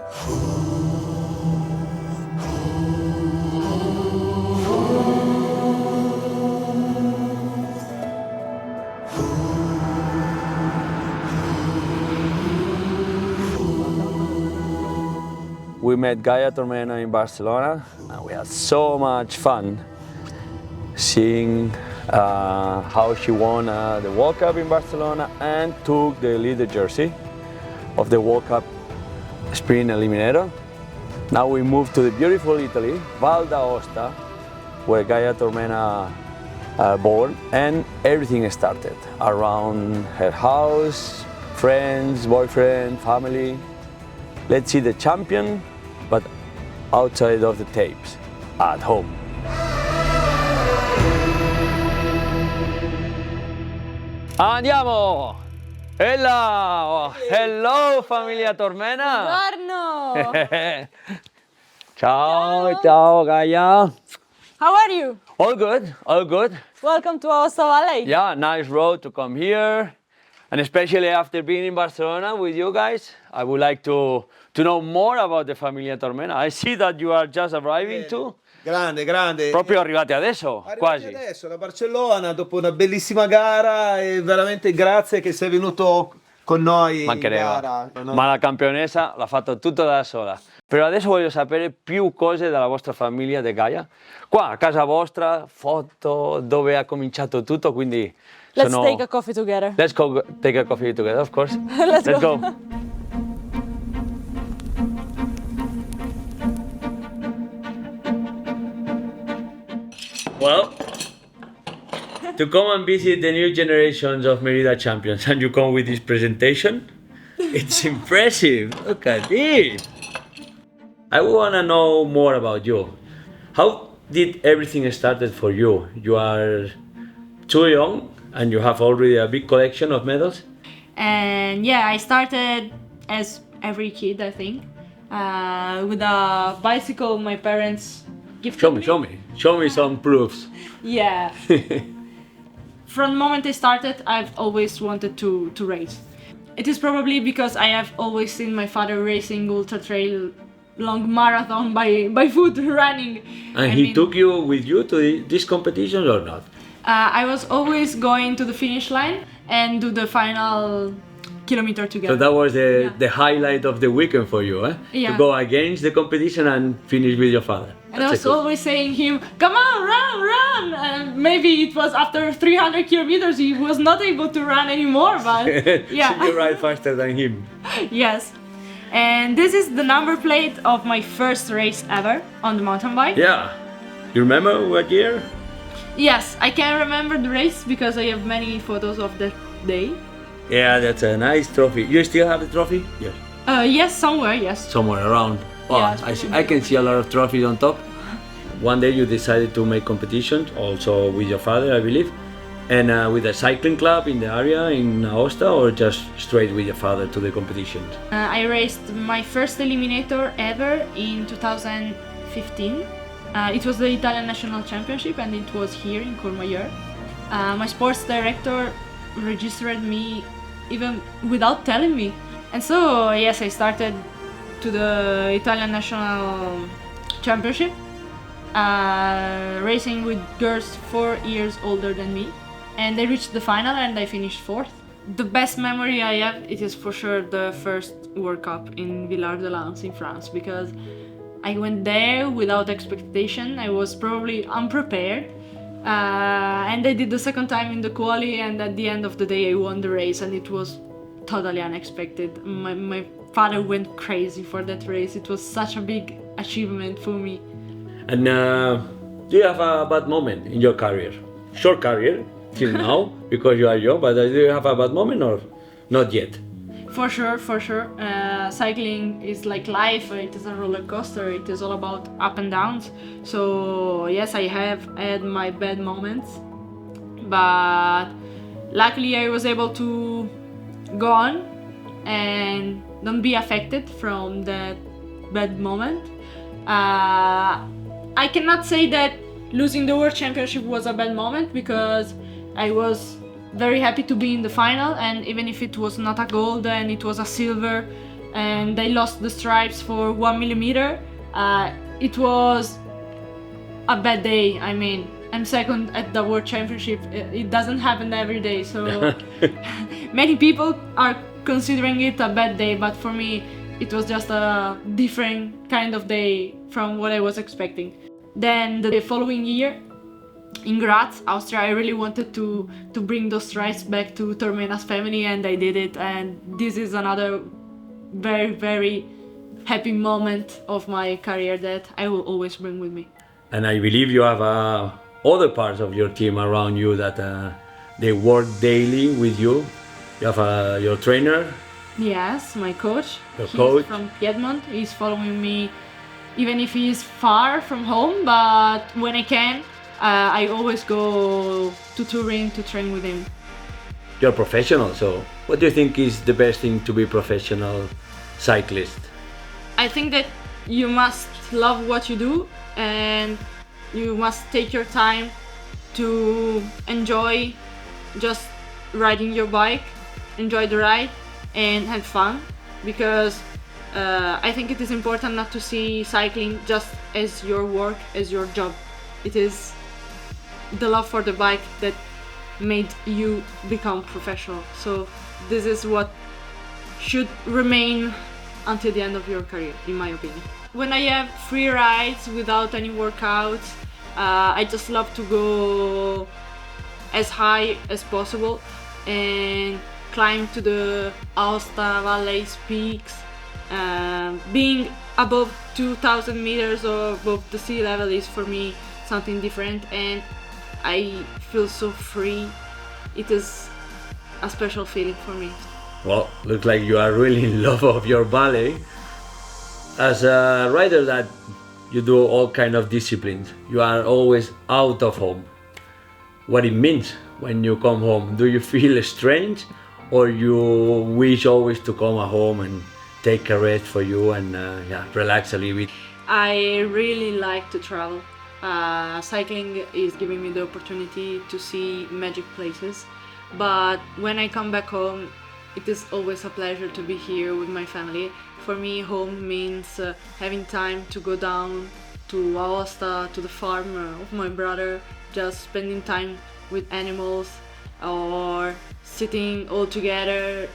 We met Gaia Tormena in Barcelona and we had so much fun seeing how she won the World Cup in Barcelona and took the leader jersey of the World Cup Sprint Eliminator. Now we move to the beautiful Italy, Val d'Aosta, where Gaia Tormena born, and everything started around her house, friends, boyfriend, family. Let's see the champion, but outside of the tapes, at home. Andiamo! Hello! Hello, familia Tormena! Buongiorno! Ciao, ciao, Gaia. How are you? All good, all good. Welcome to Aosta Valley. Yeah, nice road to come here. And especially after being in Barcelona with you guys, I would like to know more about the familia Tormena. I see that you are just arriving too. Grande, grande. Proprio arrivati adesso, quasi. Adesso da Barcellona, dopo una bellissima gara, e veramente grazie che sei venuto con noi in gara. Ma la campionessa l'ha fatto tutto da sola. Però adesso voglio sapere più cose della vostra famiglia di Gaia. Qua, a casa vostra, foto, dove ha cominciato tutto, quindi... Let's take a coffee together. Let's go take a coffee together, of course. Let's go. Well, to come and visit the new generations of Merida champions and you come with this presentation, it's impressive. Look at it. I want to know more about you. How did everything started for you? You are too young and you have already a big collection of medals. And yeah, I started as every kid, I think, with a bicycle my parents gifted me. Show me some proofs. Yeah. From the moment I started, I've always wanted to race. It is probably because I have always seen my father racing ultra trail, long marathon by foot running. And he took you with you to these competitions or not? I was always going to the finish line and do the final kilometer together. So that was the highlight of the weekend for you, eh? Yeah. To go against the competition and finish with your father. And I was always saying him, come on, run! And maybe it was after 300 kilometers he was not able to run anymore, but yeah. So you ride faster than him. Yes. And this is the number plate of my first race ever on the mountain bike. Yeah. You remember what year? Yes, I can remember the race because I have many photos of that day. Yeah, that's a nice trophy. You still have the trophy? Yes. Yes, somewhere, yes. Somewhere around. Oh, Yeah, I can see a lot of trophies on top. One day you decided to make competitions, also with your father, I believe, and with a cycling club in the area in Aosta, or just straight with your father to the competitions? I raced my first Eliminator ever in 2015. It was the Italian National Championship and it was here in Courmayeur. My sports director registered me even without telling me. And so, yes, I started to the Italian National Championship, racing with girls 4 years older than me. And I reached the final and I finished 4th. The best memory I have, it is for sure the first World Cup in Villard-de-Lans in France, because I went there without expectation. I was probably unprepared. And I did the second time in the quali, and at the end of the day I won the race, and it was totally unexpected. My father went crazy for that race. It was such a big achievement for me. And do you have a bad moment in your career? Short career, till now, because you are young, but do you have a bad moment or not yet? For sure, for sure. Cycling is like life, it is a roller coaster, it is all about up and downs. So yes, I have had my bad moments, but luckily I was able to go on and don't be affected from that bad moment. I cannot say that losing the World Championship was a bad moment, because I was very happy to be in the final, and even if it was not a gold and it was a silver, and I lost the stripes for 1 millimeter. It was a bad day. I mean, I'm second at the World Championship. It doesn't happen every day, so many people are considering it a bad day, but for me it was just a different kind of day from what I was expecting. Then the following year in Graz, Austria, I really wanted to bring those stripes back to Tormena's family, and I did it, and this is another very, very happy moment of my career that I will always bring with me. And I believe you have other parts of your team around you that they work daily with you. You have your trainer. Yes, my coach. Your He's coach from Piedmont. He's following me even if he is far from home, but when I can, I always go to Turin to train with him. You're professional, so what do you think is the best thing to be a professional cyclist? I think that you must love what you do, and you must take your time to enjoy just riding your bike, enjoy the ride and have fun, because I think it is important not to see cycling just as your work, as your job. It is the love for the bike that made you become professional. So this is what should remain until the end of your career, in my opinion. When I have free rides without any workouts, I just love to go as high as possible and climb to the Aosta Valley peaks. Being above 2,000 meters or above the sea level is for me something different, and I feel so free. It is a special feeling for me. Well, looks like you are really in love of your valley. As a rider that you do all kind of disciplines, you are always out of home. What it means when you come home? Do you feel strange, or you wish always to come home and take a rest for you and relax a little bit? I really like to travel. Cycling is giving me the opportunity to see magic places, but when I come back home, it is always a pleasure to be here with my family. For me, home means having time to go down to Aosta, to the farm of my brother, just spending time with animals, or sitting all together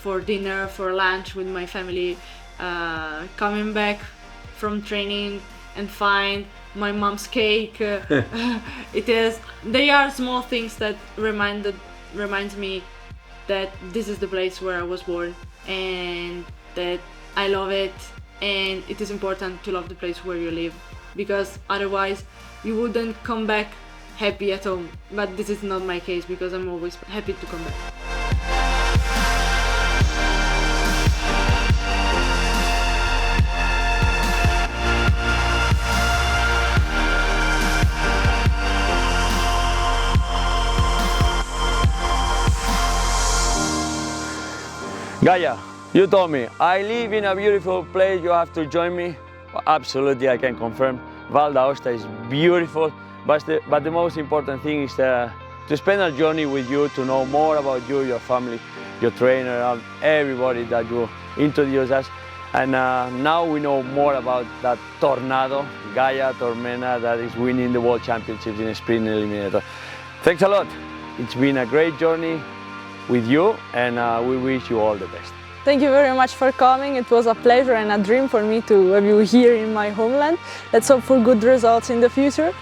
for dinner, for lunch with my family, coming back from training and find my mom's cake. They are small things that reminds me that this is the place where I was born, and that I love it, and it is important to love the place where you live, because otherwise you wouldn't come back happy at home. But this is not my case, because I'm always happy to come back. Gaia, you told me, I live in a beautiful place, you have to join me. Well, absolutely, I can confirm. Val d'Aosta is beautiful, but the most important thing is to spend a journey with you, to know more about you, your family, your trainer, and everybody that you introduce us. And now we know more about that tornado, Gaia Tormena, that is winning the World Championships in Sprint Eliminator. Thanks a lot. It's been a great journey with you, and we wish you all the best. Thank you very much for coming. It was a pleasure and a dream for me to have you here in my homeland. Let's hope for good results in the future.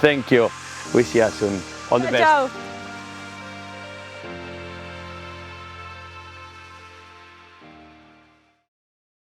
Thank you. We see you soon. All the best. Ciao.